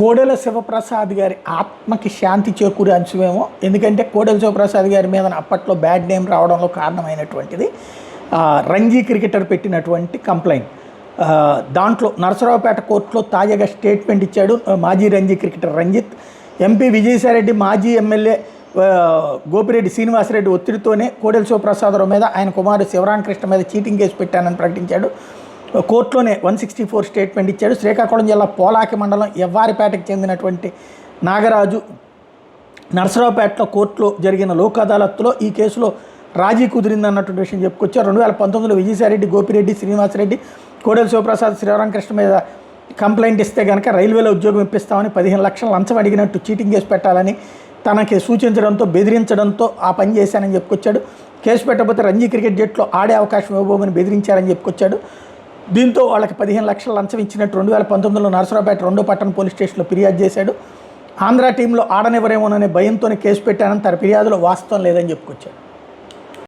కోడెల శివప్రసాద్ గారి ఆత్మకి శాంతి చేకూరే అంశమేమో. ఎందుకంటే కోడెల శివప్రసాద్ గారి మీద అప్పట్లో బ్యాడ్ నేమ్ రావడంలో కారణమైనటువంటిది రంజీ క్రికెటర్ పెట్టినటువంటి కంప్లైంట్. దాంట్లో నరసరావుపేట కోర్టులో తాజాగా స్టేట్మెంట్ ఇచ్చాడు మాజీ రంజీ క్రికెటర్ రంజిత్. ఎంపీ విజయసాయిరెడ్డి, మాజీ ఎమ్మెల్యే గోపిరెడ్డి శ్రీనివాసరెడ్డి ఒత్తిడితోనే కోడెల శివప్రసాదరావు మీద, ఆయన కుమారుడు శివరామకృష్ణ మీద చీటింగ్ కేసు పెట్టానని ప్రకటించాడు. కోర్టులోనే 164 స్టేట్మెంట్ ఇచ్చాడు. శ్రీకాకుళం జిల్లా పోలాకి మండలం ఎవ్వారిపేటకు చెందినటువంటి నాగరాజు నరసరావుపేటలో కోర్టులో జరిగిన లోక్ అదాలత్లో ఈ కేసులో రాజీ కుదిరిందన్నటువంటి విషయం చెప్పుకొచ్చారు. 2019లో విజయసాయిరెడ్డి, గోపిరెడ్డి శ్రీనివాసరెడ్డి కోడెల శివప్రసాద్, శ్రీరామకృష్ణ మీద కంప్లైంట్ ఇస్తే కనుక రైల్వేలో ఉద్యోగం ఇప్పిస్తామని 15 లక్షలు లంచం అడిగినట్టు చీటింగ్ కేసు పెట్టాలని తనకి సూచించడంతో, బెదిరించడంతో ఆ పని చేశానని చెప్పుకొచ్చాడు. కేసు పెట్టకపోతే రంజీ క్రికెట్ జట్టులో ఆడే అవకాశం ఇవ్వబోమని బెదిరించారని చెప్పుకొచ్చాడు. దీంతో వాళ్ళకి 15 లక్షల లంచం ఇచ్చినట్టు 2019లో నరసరావుపేట 2వ పట్టణ పోలీస్ స్టేషన్లో ఫిర్యాదు చేశాడు. ఆంధ్ర టీంలో ఆడనివ్వరేమోననే భయంతోనే కేసు పెట్టానని తన ఫిర్యాదులో వాస్తవం లేదని చెప్పుకొచ్చాడు.